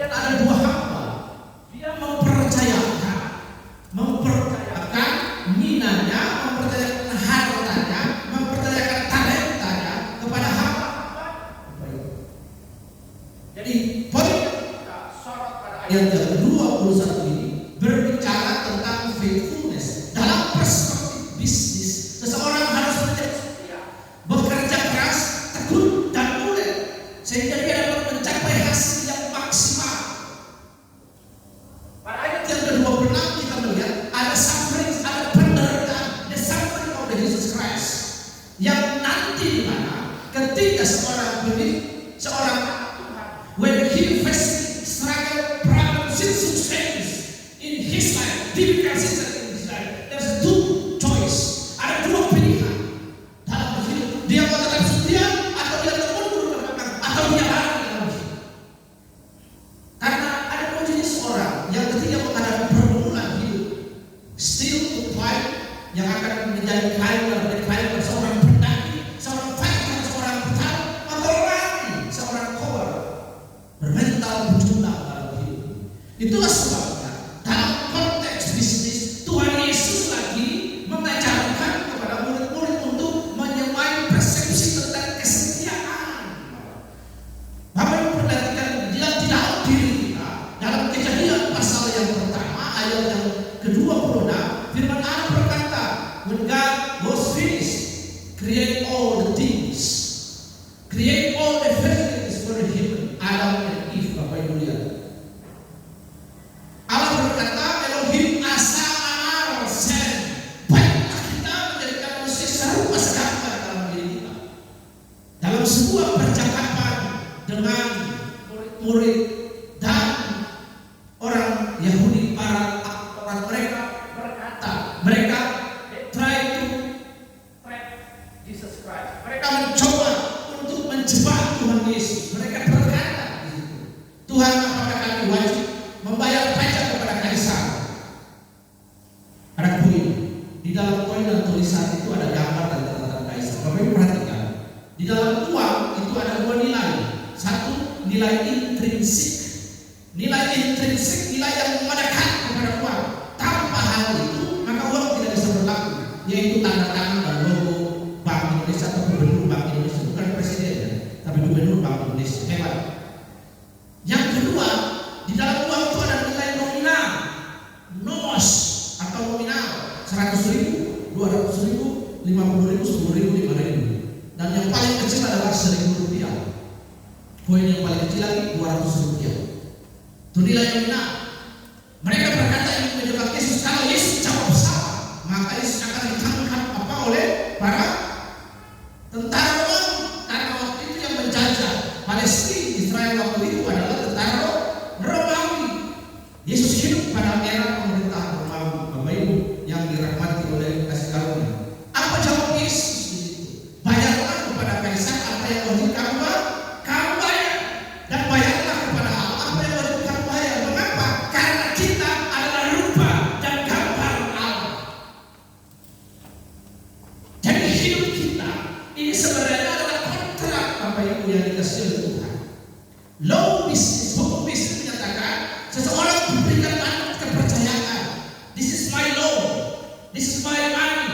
Kemudian ada dua hamba. Dia mempercayakan minanya, mempercayakan hartanya, mempercayakan talentanya kepada hamba. Jadi poin yang kita sorot pada ayat yang ke-21 ini berbicara tentang faithfulness dalam perspektif bisnis. Seseorang harus menjadi setia, bekerja keras, tekun dan ulet sehingga dia dapat mencapai hasil yang maksimal. Pada ayat yang ke-26 kita melihat ada suffering, ada penderitaan, the suffering of the Jesus Christ, yang nanti di mana ketika seorang Tuhan, when he facing struggle, problem, situations in his life, difficult situation in his life, there's two choice. Ada dua pilihan dalam hidup. Dia mau tetap setia atau dia mundur ke belakang atau dia lari dalam hidup. Karena ada dua jenis orang yang ketika menghadapi pergumulan hidup, still to fight, yang akan menjadi climber, seorang pendaki, seorang fighter, seorang petarung, atau lari, seorang cover, bermental berjuang dalam hidup. Itulah sebabnya dalam konteks bisnis Tuhan Yesus lagi mengajarkan kepada murid-murid untuk menyemai persepsi tentang kesetiaan. Bapak Ibu perhatikan di dalam diri kita, dalam Kejadian pasal yang pertama ayat yang ke-26, firman Allah berkata, when God was finished, create all the things, create all the facilities for the human, Adam and Eve. Bapak Ibu lihat, Allah berkata, Elohim asa anar sen, baiklah kita menjadikan manusia serupa segambar dalam diri kita. Dalam sebuah percakapan dengan murid dan orang Yahudi, orang mereka berkata, mereka try to trap Jesus Christ. Mereka mencoba untuk menjebak Tuhan Yesus. Mereka berkata, Tuhan, apakah kami wajib membayar pajak kepada kaisar? Ada koin. Di dalam koin dan tulisan itu ada gambar dan catatan kaisar. Bapak Ibu perhatikan, di dalam uang itu ada dua nilai. Satu, nilai intrinsik. Nilai intrinsik, nilai yang melekat kepada uang. Tanpa hal itu, maka uang tidak bisa berlaku. Yaitu tanda tangan dan logo Bank Indonesia atau Gubernur Bank Indonesia, bukan presiden, tapi Gubernur Bank Indonesia. Hebat. Yang kedua, di dalam uang itu ada nilai nominal, nos atau nominal, 100.000, 200.000, 50.000, 10.000, 5.000. Dan yang paling kecil adalah 1.000 rupiah. Koin yang paling kecil lagi 200 rupiah. Itu nilai nominal. Mereka berkata ingin menjebak Yesus. Kalau Yesus jawab salah, maka Yesus akan ditangkap oleh para tentara Romawi. Karena waktu itu yang menjajah Palestina, Israel waktu itu adalah tentara Romawi. Yesus hidup pada era pemerintahan Romawi, Bapak Ibu yang dirahmati oleh kasih karunia. Apa jawab Yesus itu? Bayarlah kepada kaisar apa yang wajib kamu bayar, dan bayarlah kepada Allah apa yang wajib kamu bayar. Mengapa? Karena kita adalah rupa dan gambar Allah. Jadi hidup kita ini sebenarnya adalah kontrak, Bapak Ibu yang dikasih oleh Tuhan. Law business, hukum bisnis menyatakan seseorang diberikan kepercayaan. This is my law, this is my money.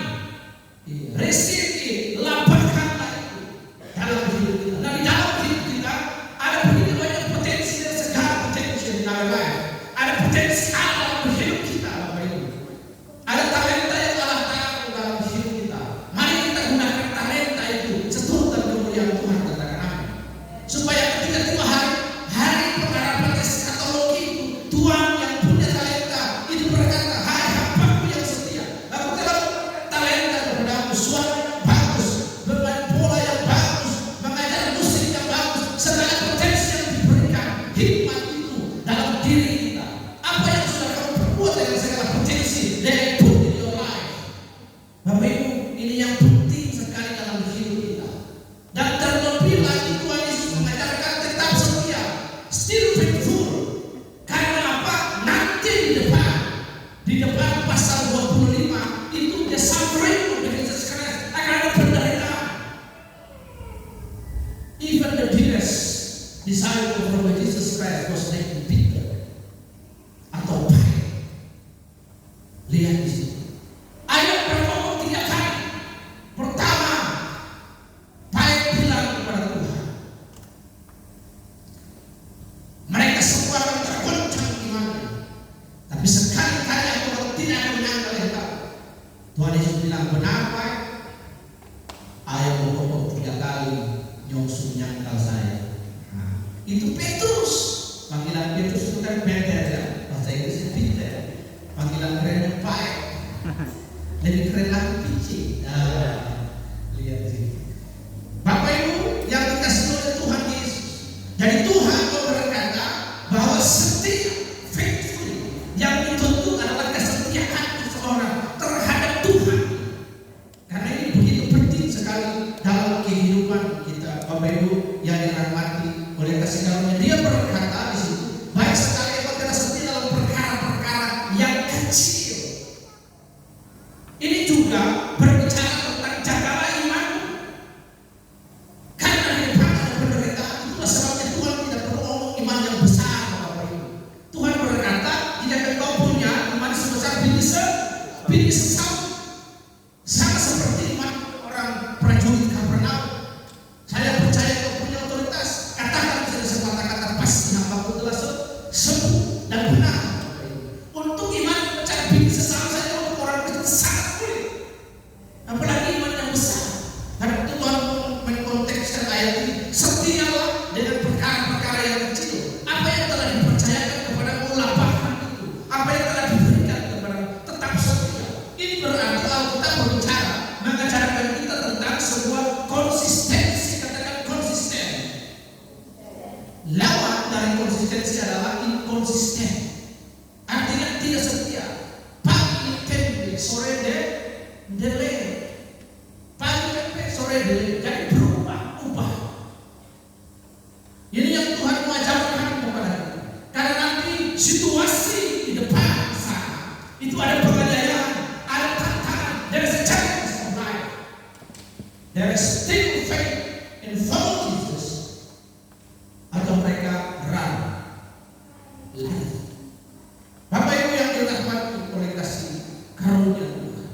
Receive it, lapangkanlah itu dalam hidup kita. Nah, di dalam hidup kita ada begitu banyak potensi dan segala potensi di dalam life. Ada potensi dalam hidup kita, Bapak Ibu. Ada talenta yang Allah taruh dalam hidup kita. Mari kita gunakan talenta itu seturut dan kemuliaan Tuhan. Katakan amin. Supaya ketika Tuhan hari pengharapan eskatologi itu, Tuhan yang punya talenta itu berkata, hai hambaku yang setia, aku telah memberikan talenta kepadamu, suara yang bagus, bermain bola yang bagus, mengajar musik yang bagus, segala potensi yang diberikan, hikmat itu dalam diri kita. Apa yang sudah kamu perbuat dengan segala potensi dari put in your life. Bapak Ibu, ini yang penting sekali dalam hidup kita. Dan terlebih lagi Tuhan Yesus mengajarkan tetap setia, still faithful. Karena apa? Nanti di depan pasal 25 itu the suffering of Jesus Christ, akan ada penderitaan. Even the dearest disciple from Jesus Christ was Tuhan Yesus bilang, benar Pak, ayam pokok 3 kali nyongsu nyangkal saya. Nah, itu Petrus. Panggilan Petrus itu kan Peter ya, bahasa Inggris Peter. Panggilan kerennya Pak, lebih keren lagi Pici. Nah, lihat sih. Bapak Ibu yang dikasih oleh Tuhan Yesus. Jadi Tuhan berkata bahwa setiap faithful yang dituntut adalah kesetiaan seseorang terhadap Tuhan. Karena ini begitu penting sekali dalam kehidupan kita, Bapak Ibu yang dirahmati oleh kasih karunia. Dia berkata di situ, baik sekali engkau tidak setia dalam perkara-perkara yang kecil. Ini juga berbicara tentang jagalah iman. Karena di depan ada penderitaan, itulah sebabnya Tuhan tidak perlu ngomong iman yang besar, Bapak Ibu. Tuhan berkata, jika engkau punya iman sebesar biji sawi, sama seperti iman orang prajurit Kapernaum. Saya percaya engkau punya otoritas. Katakan bisa disebut kata pasti hambaku telah sembuh dan benar. Untuk iman mencari biji sawi saja untuk orang itu sangat sulit. Apalagi iman yang besar. Karena itu Tuhan mengkontekskan ayat ini. Setialah dengan perkara-perkara yang kecil. Apa yang telah dipercayakan kepadamu lapahan itu. Apa yang telah diberikan kepadamu tetap setia. Ini berarti Alkitab berbicara mengajarkan kita tentang sebuah konsistensi. Katakan konsisten. Lawan dari konsistensi adalah inkonsisten. Artinya tidak setia. Pagi tempe, sore delay. Pagi tempe, sore delay. Jadi berubah. Ini yang Tuhan mengajarkan kepada kita. Karena nanti situasi di depan sana itu ada penganiayaan, ada tantangan. There is a challenge of life. There is still faith in follow Jesus. Atau mereka ragu. Bapak Ibu yang dirahmati oleh kasih karunia Tuhan.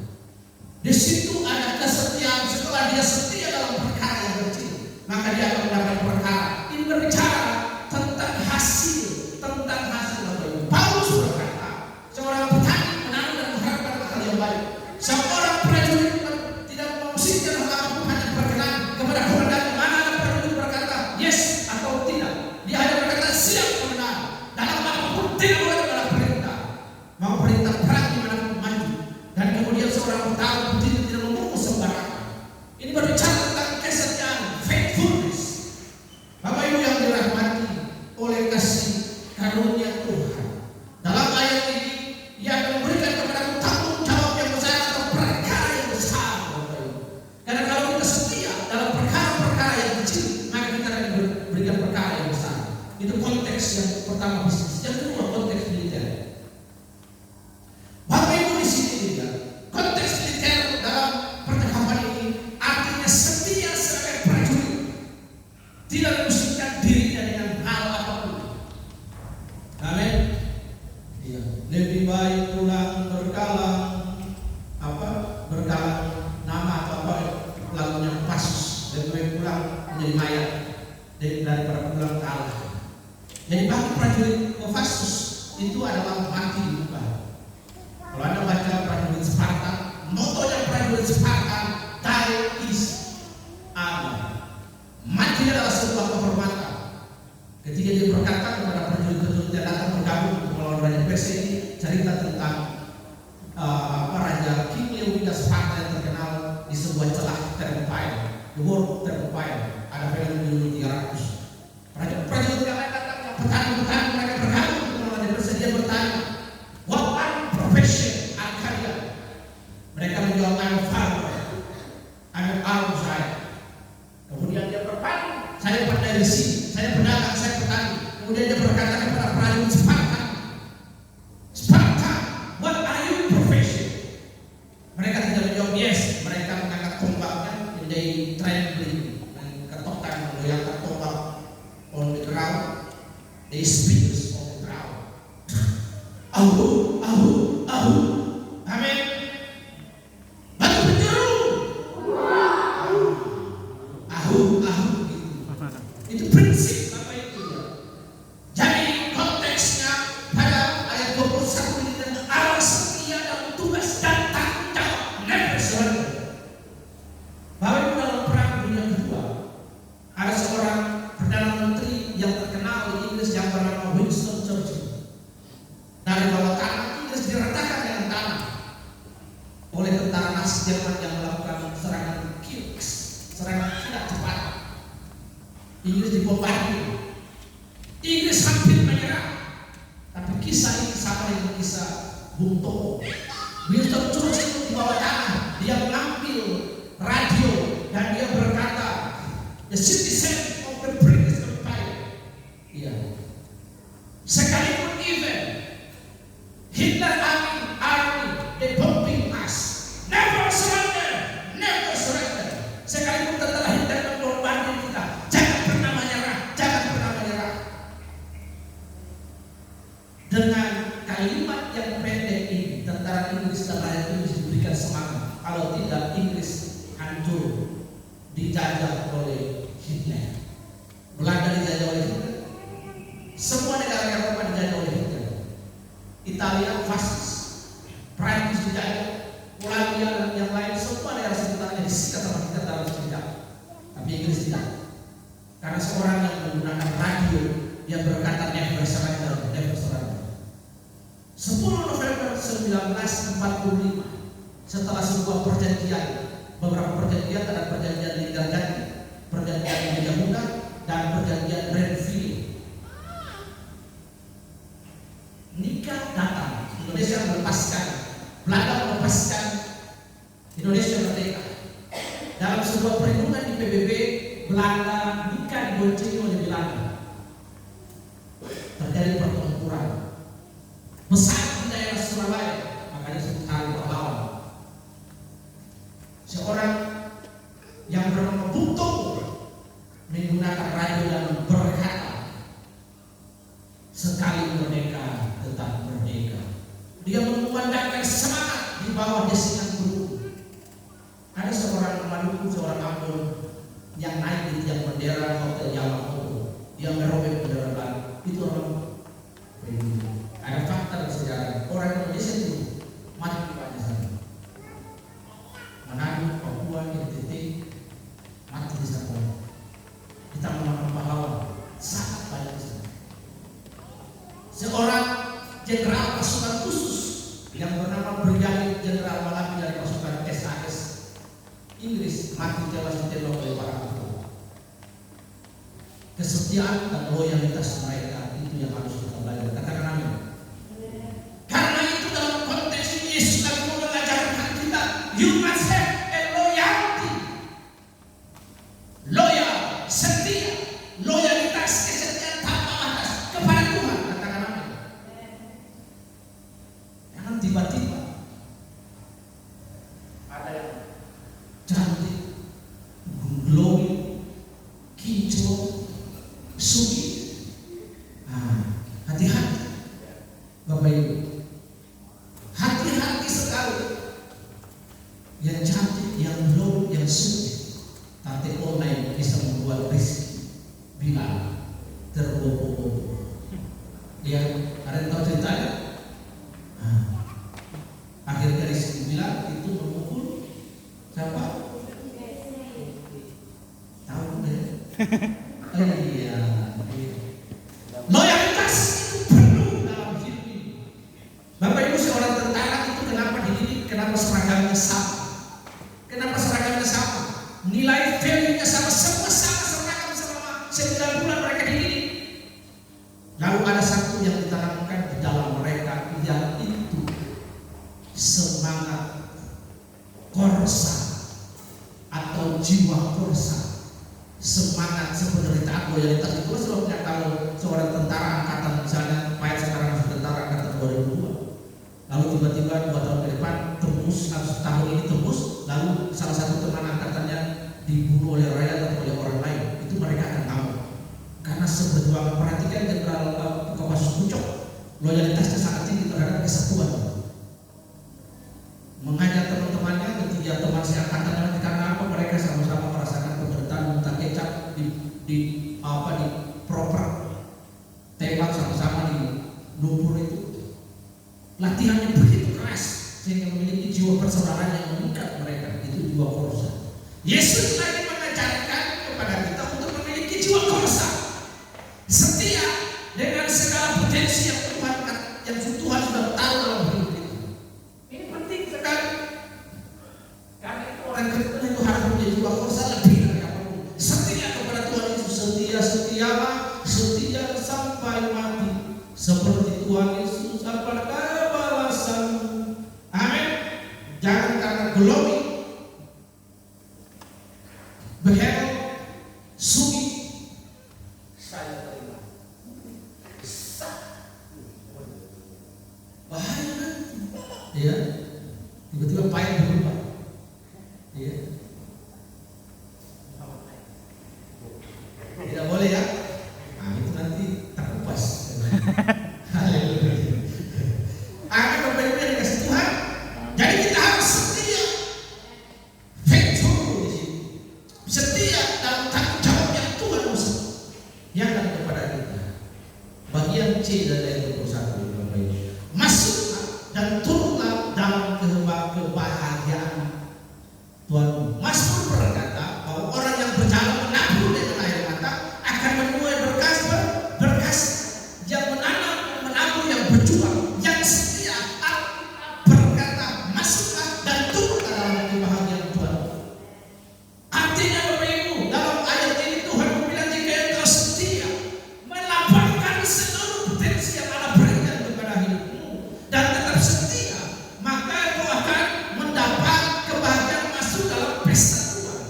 Di situ ada kesetiaan. Setelah dia setia dalam perkara yang kecil, maka dia akan mendapat perkara. Ini berbicara tentang hasil. Bapak Ibu. Paulus berkata, seorang petani menanam dan mengharapkan hal yang baik. Seorang prajurit tidak memusikkan hal hanya berkenan kepada komandan. Mana ada prajurit berkata yes atau tidak. Dia hanya berkata siap komandan. Dalam apapun tidak boleh adalah perintah. Mau perintah perang dimanapun maju. Dan kemudian seorang petani tidak memungut sembarangan. Ini berbicara tentang kesetiaan, faithfulness. Bapak Ibu yang dirahmati oleh kasih karunia Tuhan. Dalam ayat ini, Dia akan memberikan kepada kita tanggung jawab yang besar atau perkara yang besar, Bapak Ibu. Karena kalau kita setia dalam perkara-perkara yang kecil, maka kita akan diberikan perkara yang besar. Itu konteks yang pertama bisnis. Yang kedua konteks militer. Bapak Ibu di sini juga konteks militer dalam percakapan ini artinya setia sebagai prajurit, tidak memusingkan dirinya dengan hal apapun. Amin. Iya. Lebih baik pulang bergalang nama atau apa lagunya Pasus. Lebih baik pulang menjadi mayat daripada pulang kalah. Jadi bagi prajurit Kopassus itu adalah mati di muka. Kalau Anda baca prajurit Spartan, motonya prajurit Spartan, die is honor. Mati adalah sebuah kehormatan. Ketika dia berkata kepada prajurit-prajurit yang datang bergabung melawan Raja Persia, ini cerita tentang Raja King Leonidas Sparta yang terkenal di sebuah celah Thermopylae, the World Thermopylae. Ada film di 300. Prajurit yang lain datang, petani-petani mereka bergabung melawan Raja Persia. Dia bertanya, what are profession Arcadia? Mereka menjawab, I'm a farmer, I'm an arms guy. Kemudian dia berkata, saya pandai besi, saya pedagang, saya petani. Kemudian dia berkata kepada prajurit Sparta, what are you profession? Mereka tidak menjawab yes. Mereka mengangkat tombaknya menjadi trembling dan ketokkan menggoyangkan tombak on the ground. They speak on the ground. Ahu. Amin. Batu penjuru. Ahu. Itu prinsip apa itu ya? Jadi konteksnya pada ayat 21 ini Allah setia dalam tugas dan tanggung jawab. Inggris dibombardir. Inggris hampir menyerah. Tapi kisah ini sama dengan kisah Bung Tomo. Winston Churchill di bawah tanah, dia mengambil radio dan dia berkata, "The citizen of the British Empire." Iya. Sekalipun even Hitler army they bombing us, never surrender, never surrender. Sekalipun tentara Hitler membombardir kita, jangan pernah menyerah, jangan pernah menyerah. Dengan kalimat yang pendek ini, tentara Inggris dan rakyat Inggris diberikan semangat. Kalau tidak, Inggris hancur, dijajah oleh Hitler. Belanda dijajah oleh Hitler. Semua negara Eropa dijajah oleh Hitler. Italia fasis, Prancis dijajah, Polandia dan yang lain, semua negara sekitarnya disikat sama Hitler dalam sekejap. Tapi Inggris tidak. Karena seorang yang menggunakan radio yang berkata never surrender, never surrender. 10 November 1945, setelah sebuah perjanjian, beberapa perjanjian, ada perjanjian Linggarjati, perjanjian Megamuda, dan perjanjian Renville. Nikah datang, Indonesia melepaskan, Belanda melepaskan Indonesia merdeka. Dalam sebuah perlindungan di PBB, Belanda nikah dibonceng oleh Belanda. Terjadi pertempuran besar di daerah Surabaya, makanya disebut Hari Pahlawan. Seorang yang bernama Bung Tomo menggunakan radio dan berkata, "Sekali merdeka, tetap merdeka." Dia mengumandangkan semangat di bawah desingan guru. Ada seorang Maluku, seorang Ambon yang naik di tiang bendera Hotel Yamamoto, dia merobek bendera Belanda. Itu orang ada fakta dan sejarah. Orang Indonesia itu mati di banyak sana. Manado, Papua, NTT mati di sana. Kita mengenal pahlawan sangat banyak di sana. Seorang jenderal pasukan khusus yang bernama Brigadir Jenderal Malabi dari pasukan SAS Inggris mati tewas ditembak oleh para aktor. Kesetiaan dan loyalitas mereka itu yang harus kita belajar. Katakan amin. Karena itu dalam konteks ini Yesus lagi mau mengajarkan kita, you must have a loyalty. Loyal, setia, loyalitas, kesetiaan tanpa batas kepada Tuhan. Katakan amin. Jangan tiba-tiba ada yang cantik, glowing, kinclong, sugi. Hati-hati Bapak Ibu, hati-hati sekali. Yang cantik, yang glowing, yang sugi, tapi online bisa membuat rezeki bila terbobo-bobo. Ya, ada yang tahu ceritanya? Akhirnya rezeki bilang itu memukul siapa? Tahu deh. Iya. Loyalitas itu perlu dalam hidup ini. Bapak Ibu, seorang tentara itu kenapa dididik? Kenapa seragamnya sama? Kenapa seragamnya sama? Nilai value-nya sama, semua sama, seragam selama 9 bulan mereka dididik. Lalu ada satu yang ditanamkan di dalam mereka, yaitu semangat korsa atau jiwa korsa. Semangat sependeritaan, loyalitas itu sebabnya kalau seorang tentara angkatan misalnya Pak sekarang masih tentara angkatan 2002, lalu tiba-tiba 2 tahun ke depan tembus, harus tahun ini tembus, lalu salah satu teman angkatannya dibunuh oleh rakyat atau oleh orang lain, itu mereka akan tahu. Karena seberjuangan, perhatikan Jenderal Kopassus Pucok, loyalitasnya sangat tinggi terhadap kesatuan. Mengajak teman-temannya, ketiga teman seangkatannya, karena apa? Mereka sama-sama merasakan penderitaan, minta kecap di proper, tembak sama-sama di lumpur itu. Latihannya begitu keras sehingga memiliki jiwa persaudaraan yang mengikat mereka. Itu jiwa korsa. Yesus lagi mengajarkan kepada kita untuk memiliki jiwa korsa, setia dengan segala potensi yang Tuhan sudah tahu dalam hidup kita. Ini penting sekali. Karena itu orang Kristen itu harus punya jiwa korsa lebih dari apapun. Setia kepada Tuhan Yesus, setia seperti Tuhan Yesus apakah balasan. Amin. Jangan karena glory, behel, sugi saya terima. Bahaya kan? Ya, tiba-tiba payah berubah. Ya, tidak boleh ya. Nah, itu nanti terkupas. Haleluya. Amin, Bapak Ibu yang dikasih Tuhan. Jadi kita harus setia, faithful di sini. Setia dalam tanggung jawab yang Tuhan yang ada kepada kita. Bagian C dari ayat 21, Bapak Ibu. Masuklah dan turunlah dalam kebahagiaan Tuhan. Mazmur berkata bahwa orang yang berjalan menabur dengan air mata akan menuai berkas. Yang menabur, yang berjuang, yang setia, berkata masuklah dan turunlah dalam kebahagiaan Tuhan. Artinya Bapak Ibu, dalam ayat ini Tuhan bilang jika engkau setia melapangkan seluruh potensi yang Allah berikan kepada hidupmu dan tetap setia, maka engkau akan mendapat kebahagiaan masuk dalam pesta Tuhan.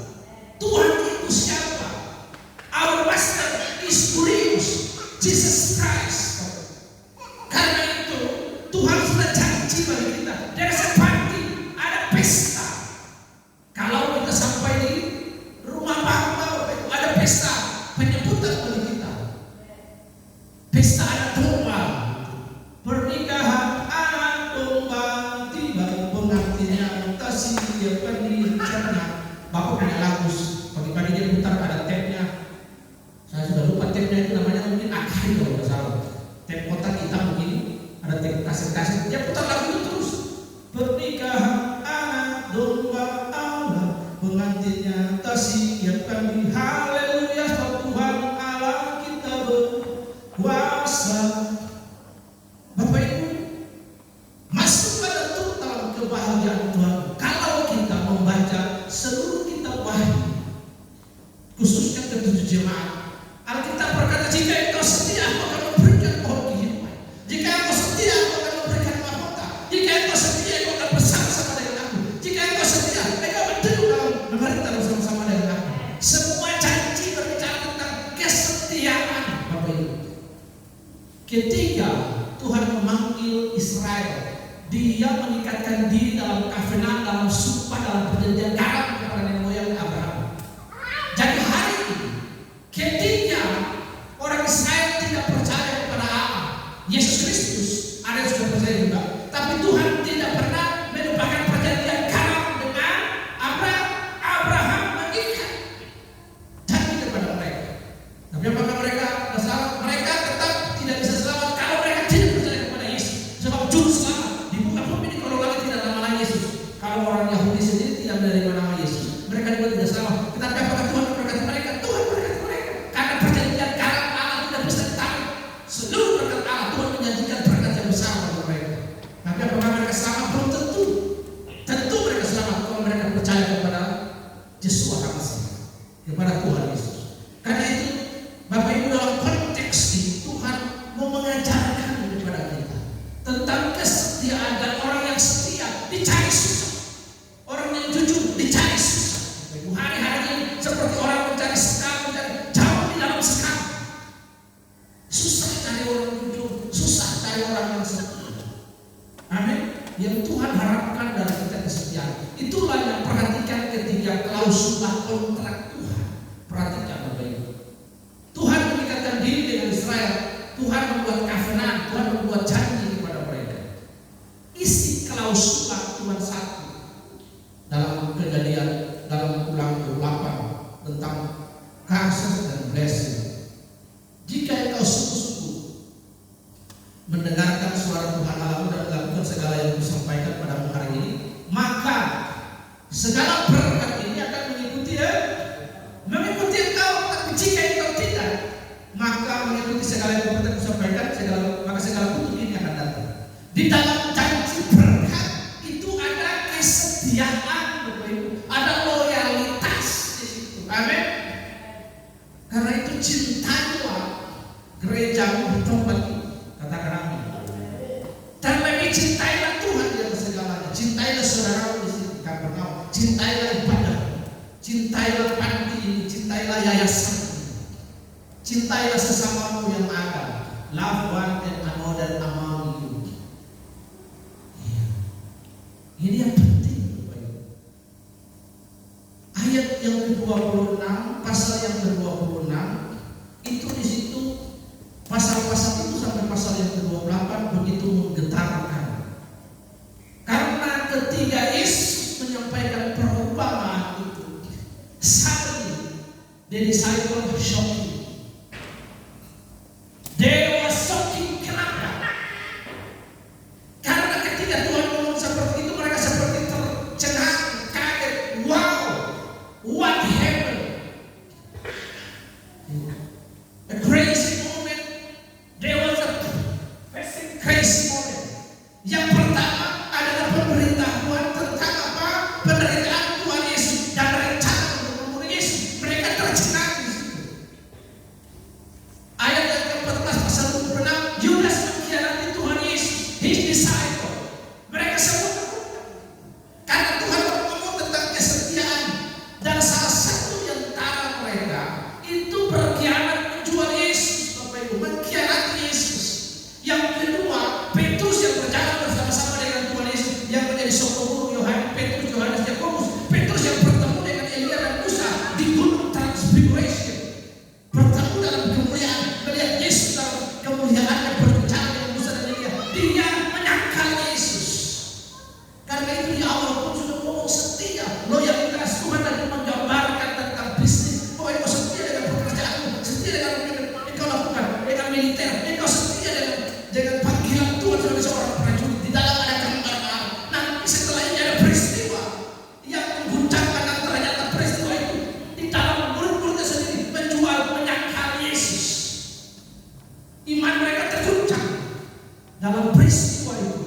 Tuhan itu siapa? Our Master is glorious, Jesus Christ. Karena itu Tuhan sudah janji bagi kita. There's a party, ada pesta. Kalau kita sampai di rumah Bapak itu ada pesta penyebutan bagi kita. Pesta anak domba, pernikahan anak domba tiba, pengantinnya kasih dia pergi sana. Bapak punya lagu, pagi-pagi dia putar ada tape-nya. Saya sudah lupa tape-nya itu namanya mungkin Akari kalau nggak salah. Tape kotak hitam begini, ada tape kaset-kaset. Dia putar lagu itu terus. Pernikahan anak domba Allah, pengantinnya siapkan di haleluya, sebab Tuhan Allah kita berkuasa. Bapak Ibu, masuklah dan turun dalam kebahagiaan Tuhan. Kalau kita membaca seluruh kitab Wahyu, khususnya ketujuh jemaat, Alkitab berkata jika engkau setia aku akan memberikan pohon kehidupan. Jika engkau setia aku akan memberikan mahkota. Jika engkau setia aku akan bersama-sama dengan aku. Jika engkau setia engkau berdiri dalam pemerintahan bersama-sama dengan aku. Semua janji berbicara tentang kesetiaan, Bapak Ibu. Ketika Tuhan memanggil Israel, dia meningkatkan diri dalam covenant, dalam sumpah, dalam perjanjian garam kepada nenek moyang Abraham. Jadi hari ini ketika orang Israel tidak percaya kepada Allah, Yesus Kristus, ada yang sudah percaya juga, tapi Tuhan tidak pernah melupakan perjanjian garam dengan Abraham mengikat janji kepada mereka. Tapi apakah mereka selamat? Mereka tetap tidak bisa selamat kalau mereka tidak percaya kepada Yesus. Sebab juru selamat di muka bumi ini kalau lagi tidak nama Yesus. Kalau orang Yahudi sendiri tidak menerima nama Yesus, mereka juga tidak selamat. Tetapi apakah Tuhan berkati mereka? Tuhan berkati mereka. Karena perjanjian garam Allah tidak bisa ditarik. Seluruh berkat Allah, Tuhan menjanjikan berkat yang besar bagi mereka. Tapi apakah mereka selamat? Belum tentu. Tentu mereka selamat kalau mereka percaya kepada Yesus Kristus, kepada Tuhan Yesus. Karena itu, Bapak Ibu, dalam konteks ini Tuhan mau mengajarkan kepada kita tentang kesetiaan, dan orang yang setia dicari susah. Orang yang jujur dicari susah. Hari-hari ini seperti orang mencari sekam, mencari jauh di dalam sekam. Susah cari orang jujur, susah cari orang yang setia. Amin. Yang Tuhan harapkan dari kita kesetiaan. Itulah yang perhatikan ketika klausul kontrak Tuhan. Perhatikan Bapak Ibu. Tuhan mengikatkan diri dengan Israel. Tuhan membuat covenant, Tuhan membuat janji kepada mereka. Isi klausul Tuhan satu dalam Kejadian, dalam Ulang 28 tentang curses dan blessing. Jika engkau sungguh-sungguh mendengarkan suara Tuhan Allahmu dan melakukan segala yang disampaikan padamu hari ini, maka segala berkat ini akan mengikuti engkau. Tapi jika engkau tidak, maka mengikuti segala yang disampaikan, maka segala kutuk ini akan datang. Di dalam janji berkat itu ada kesetiaan, Bapak Ibu, ada loyalitas di situ. Amin. Karena itu cintailah gerejamu di tempat ini. Katakan cintailah Tuhan di atas segalanya. Cintailah saudaramu di Kapernaum. Cintailah ibadah. Cintailah panti ini. Cintailah yayasan ini. Cintailah sesamamu yang ada. Love one and another among you. Ini yang penting. Ayat yang ke-26, pasal yang ke-26 itu di situ, pasal-pasal itu sampai pasal yang ke-28 begitu menggetarkan. Karena ketika Yesus menyampaikan perumpamaan itu, suddenly the disciples were shocking. They were shocking. Kenapa? Karena ketika Tuhan ngomong seperti itu, mereka seperti tercengang, kaget. Wow, what happened? A crazy moment. There was a crazy moment. Yang pertama adalah pemberitahuan tentang apa? Penderitaan Tuhan Yesus dan rencana untuk membunuh Yesus. Mereka tercengang di situ. Ayat yang ke-14 pasal 26, Yudas mengkhianati Tuhan Yesus, his disciple. Mereka semua karena Tuhan ngomong tentang kesetiaan, dan salah satu di antara mereka itu berkhianat menjual Yesus, Bapak Ibu, mengkhianati Yesus. Yang kedua, Petrus yang berjalan bersama-sama dengan Tuhan Yesus, yang menjadi sokoguru Yohanes, Petrus, Yohanes, Yakobus. Petrus yang bertemu dengan Elia dan Musa di gunung Transfiguration, bertemu dalam kemuliaan, melihat Yesus dalam kemuliaan yang berbicara dengan Musa dan Elia. Dia menyangkal Yesus. Karena itu di awal pun sudah ngomong setia, loyalitas. Tuhan tadi menggambarkan tentang bisnis. Oh, engkau setia dengan pekerjaanmu, setia dengan apa yang engkau lakukan, dengan militer, engkau setia dengan panggilan Tuhan sebagai seorang prajurit. Di dalam ada gambaran. Nanti setelah ini ada peristiwa yang mengguncangkan, dan ternyata peristiwa itu di dalam murid-muridnya sendiri menjual, menyangkal Yesus. Iman mereka terguncang dalam peristiwa itu.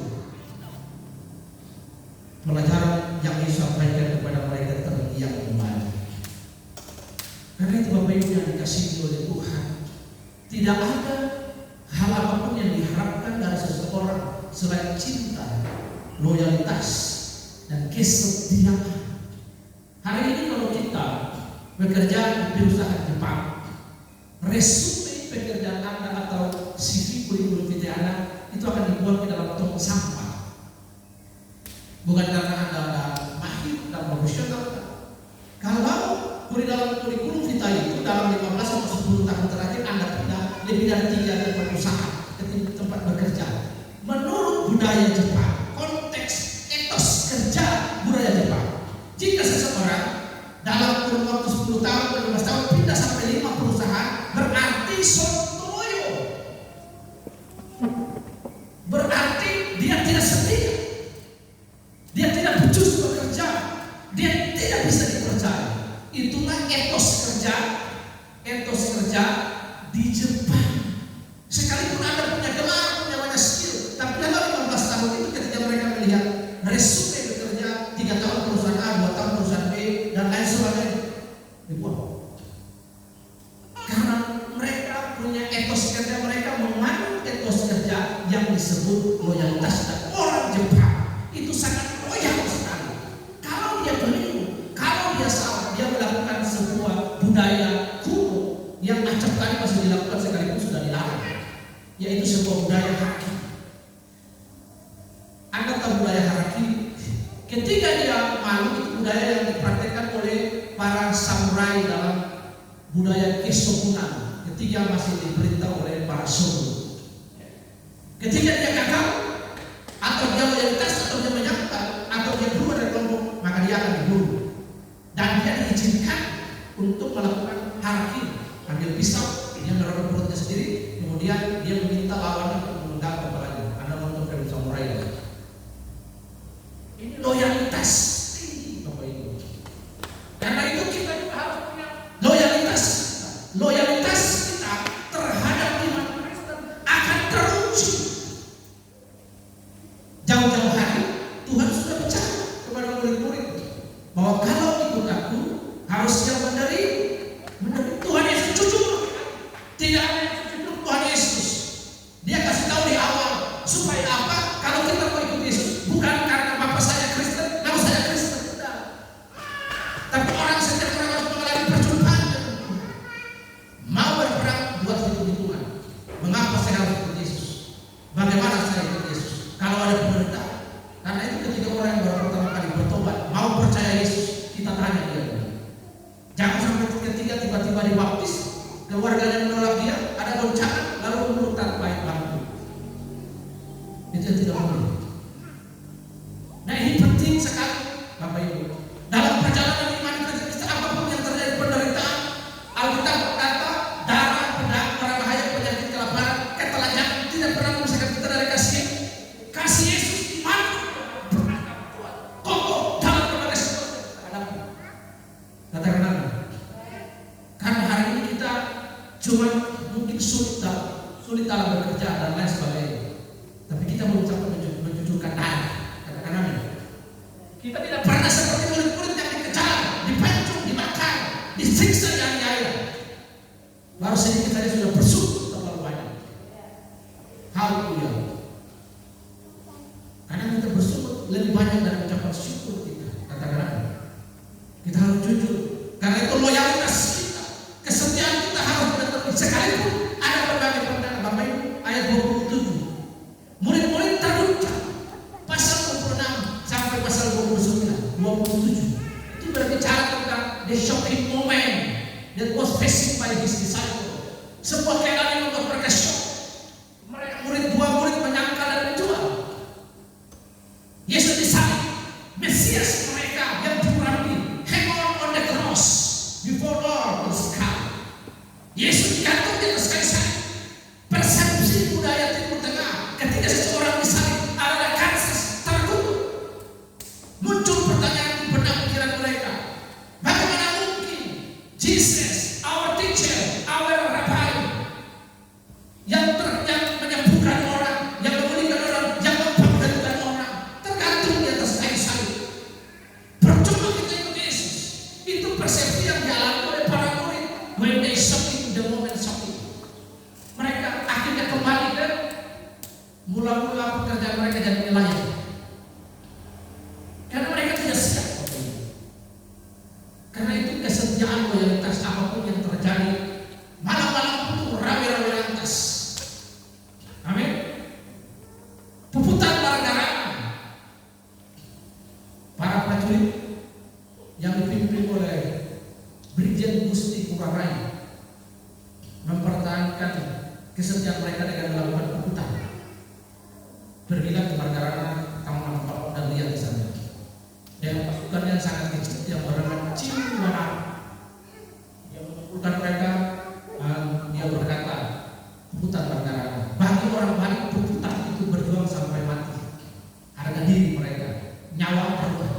Pelajaran yang Yesus sampaikan kepada mereka terngiang kembali. Karena itu Bapak Ibu yang dikasihi oleh Tuhan, tidak ada hal apapun yang diharapkan dari seseorang selain cinta, loyalitas, dan kesetiaan. Hari ini kalau kita bekerja di perusahaan Jepang, resume pekerjaan Anda atau CV kurikulum vitae Anda itu akan dibuang ke dalam tong sampah. Bukan karena Anda mahir dan profesional. Kalau di dalam kurikulum vitae itu dalam 15 atau 10 tahun terakhir Anda pindah lebih dari 3 tempat usaha, tempat bekerja. Menurut budaya Jepang, konteks etos kerja budaya Jepang, jika seseorang dalam kurun waktu 10 tahun atau 15 tahun pindah sampai 5 perusahaan, berarti sotoyo. Berarti dia tidak setia. Dia tidak becus bekerja. Dia tidak bisa dipercaya. Itulah etos kerja di Jepang. Sekalipun Anda punya gelar, punya banyak skill, tapi dalam 15 tahun itu ketika mereka melihat resume bekerja 3 tahun perusahaan A, 2 tahun perusahaan B, dan lain sebagainya, dibuang. Karena mereka punya etos kerja, mereka menganut etos kerja yang disebut loyalitas. Dan orang Jepang itu sangat loyal sekali. Kalau dia keliru, kalau dia salah, dia melakukan sebuah budaya kuno yang acap kali masih dilakukan sekalipun sudah dilarang, yaitu sebuah budaya haki. Anda tahu budaya haki? Ketika dia malu, itu budaya yang dipraktekkan oleh para samurai dalam budaya kesokunan ketika masih diperintah oleh para shogun. Ketika dia gagal, atau dia loyalitas, atau dia menyangkal, atau dia keluar dari kelompok, maka dia akan dibunuh. Dan dia diizinkan untuk melakukan haki, ambil pisau, dia merobek perutnya sendiri, kemudian dia meminta lawannya untuk menendang kepalanya. Anda nonton film samurai. Ini loyalitas tinggi, Bapak Ibu. Karena itu kita juga harus punya loyalitas. Loyalitas kita terhadap iman Kristen akan teruji. Jauh-jauh hari Tuhan sudah bicara kepada murid-murid bahwa kalau ikut aku harus siap menderita. Tuhan Yesus jujur. Kita tidak boleh. Nah ini penting sekali Bapak Ibu. Dalam perjalanan iman kita apapun yang terjadi penderitaan, Alkitab berkata darah, pedang, bahaya, penyakit, kelaparan, ketelanjangan tidak pernah memisahkan kita dari kasih. Kasih Yesus iman berakar kuat, kokoh dalam berbagai situasi. Katakan amin. Karena hari ini kita cuma mungkin sulit dalam bekerja dan lain sebagainya. Tapi kita mengucapkan menjujurkan darah. Katakan amin. Kita tidak pernah seperti murid-murid yang dikejar, dipancung, dibakar, disiksa yang nyaya. Baru sedikit saja sudah bersyukur terlalu banyak. Haleluya. Karena kita bersyukur lebih banyak dari ucapan syukur kita. Katakan amin. Kita harus jujur. Karena itu loyalitas kita, kesetiaan kita harus benar-benar sekalipun ada berbagai pandangan. Bapak Ibu, ayat 27. Murid-murid terguncang pasal 26 sampai pasal 27 itu berbicara tentang the shocking moment that was facing by his disciples. Sebuah keadaan yang membuat mereka shock. Mereka dua murid menyangka dan menjual Yesus disalib, Mesias mereka yang diperapi, hang on the cross before all the sky. Yesus digantung di atas kayu salib. Persepsi budaya Timur Tengah ketika seseorang disalib adalah kasus tertutup. Muncul pertanyaan di benak pikiran mereka. Bagaimana mungkin Jesus, our teacher, our rabbi, yang menyembuhkan orang, yang memulihkan orang, yang membangkitkan orang, tergantung di atas kayu salib. Percuma kita ikut Yesus. Itu persepsi yang dialami oleh para murid when they shocking the moment shocking. Mereka akhirnya kembali ke mula-mula pekerjaan mereka jadi nelayan. Karena mereka tidak siap. Karena itu kesetiaan loyalitas apapun yang terjadi, malam-malam itu rame-rame lantas. Amin. Puputan barang-barang para prajurit yang dipimpin oleh Brigjen Gusti Kurarai mempertahankan kesetiaan mereka dengan melakukan puputan. Pergilah ke Margarana, kamu nampak dan lihat di sana. Dengan pasukan yang sangat kecil yang bernama Ciwana. Dia mengumpulkan mereka dan dia berkata, puputan Margarana. Bagi orang Bali puputan itu berjuang sampai mati. Harga diri mereka, nyawa berubah.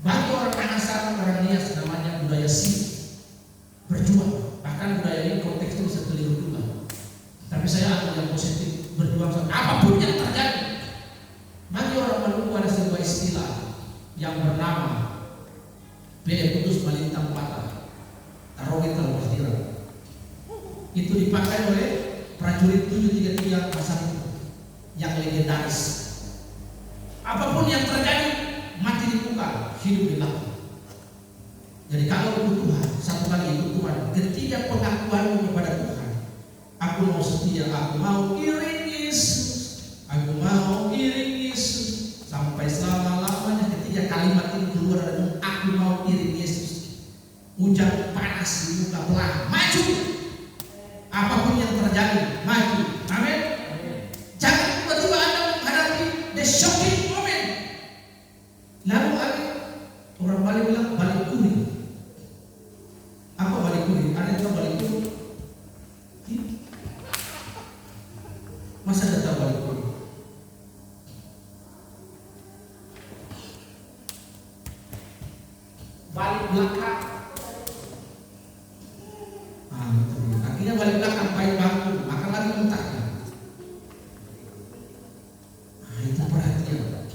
Bagi orang Makassar, orang Nias namanya budaya Sini. Berjuang, bahkan budaya ini konteks itu bisa keliru juga. Tapi saya ambil yang positif, berjuang sama apapun yang terjadi. Bagi orang Maluku ada sebuah istilah yang bernama Bele Putus Malintang Patah, Taroge Talbasdira. Itu dipakai oleh prajurit 733 masa itu yang legendaris. Apapun yang terjadi, mati di muka, hidup di belakang. Jadi kalau ikut Tuhan, satu kali ikut Tuhan, ketiga pengakuanmu kepada Tuhan, aku mau setia, aku mau iring Yesus, aku mau iring Yesus, sampai selama-lamanya. Ketiga kalimat ini keluar dari aku mau iring Yesus. Hujan panas di muka belah, maju. Apapun yang terjadi, maju. Amin. Jangan tiba-tiba Anda menghadapi the shocking moment. Lalu ada orang Bali bilang balik kuri. Apa balik kuri? Ada yang tahu balik kuri? Masa ada tahu balik kuri? Balik belakang. Akhirnya balik belakang, baik bangku, makan lagi mentahnya. Itu perhatian.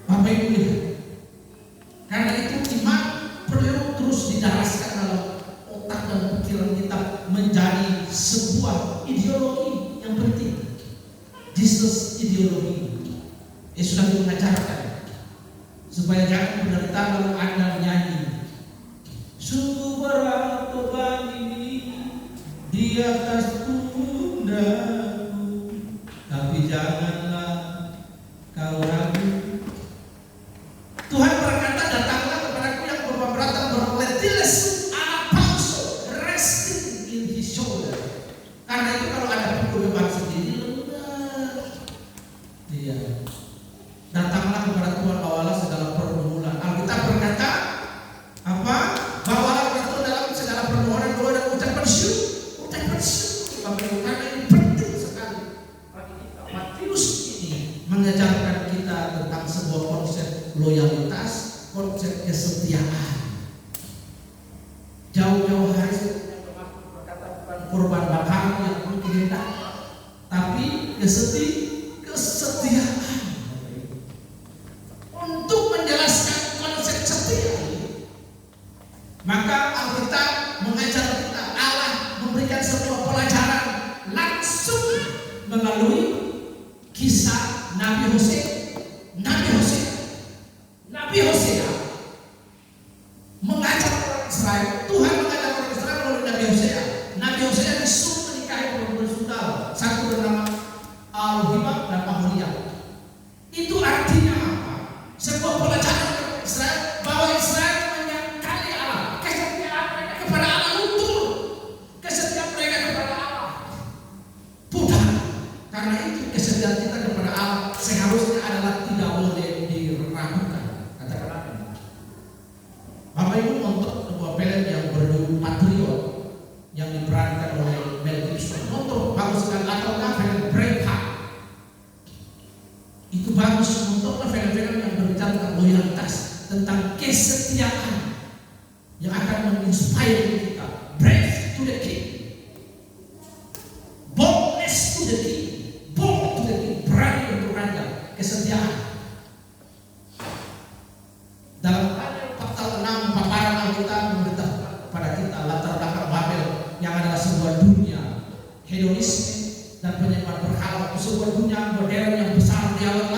Bapak Ibu lihat. Karena itu iman perlu terus didaraskan dalam otak dan pikiran kita menjadi sebuah ideologi yang penting. Jesus ideologi. Sudah mengajarkan supaya jangan penderitaan lalu Anda menyanyi. Sungguh berat beban ini di atas pundaku, tapi janganlah kau ragu. Tuhan berkata, datanglah kepadaku yang berbeban berat, resting in his shoulder. Karena itu kalau ada kebebasan sendiri lemah. Iya. Datanglah kepada Tuhan bawalah segala pergumulan. Alkitab berkata apa? Bawalah kepada Tuhan dalam segala permohonan doa dan ucapan syukur. Ucapan syukur. Karena ini penting sekali bagi kita. Matius ini mengajarkan kita tentang sebuah konsep loyalitas, konsep kesetiaan. Jauh-jauh hari sebelumnya berkata bukan korban bakar yang mungkin tidak, tapi kesetiaan. Untuk menjelaskan konsep setia ini, maka Alkitab mengajar kita, Allah memberikan sebuah pelajaran langsung melalui kisah Nabi Hosea. Nabi Hosea mengajar orang Israel. Tuhan mengajar orang Israel melalui Nabi Hosea. Nabi Hosea disuruh menikahi perempuan saudara, satu bernama Aholibah dan Aholiab. Itu artinya apa? Sebuah pelajaran untuk Israel bahwa Israel menyangkali Allah. Kesetiaan mereka kepada Allah luntur. Kesetiaan mereka kepada Allah pudar. Karena itu kesetiaan kita kepada Allah seharusnya adalah tidak boleh diragukan. Katakanlah Bapak Ibu nonton sebuah film yang berjudul Patriot yang diperankan oleh Mel Gibson. Nonton bagus sekali. Ataukah film Braveheart. Itu bagus. Nontonlah film-film yang berbicara tentang loyalitas, tentang kesetiaan yang akan menginspire kita. Brave to the king, boldness to the king, bold to the king, berani untuk raja. Kesetiaan. Dalam pasal 6 paparan Alkitab memberitahukan kepada kita latar belakang Babel yang adalah sebuah dunia hedonisme dan penyembahan berhala, sebuah dunia modern yang besar di awal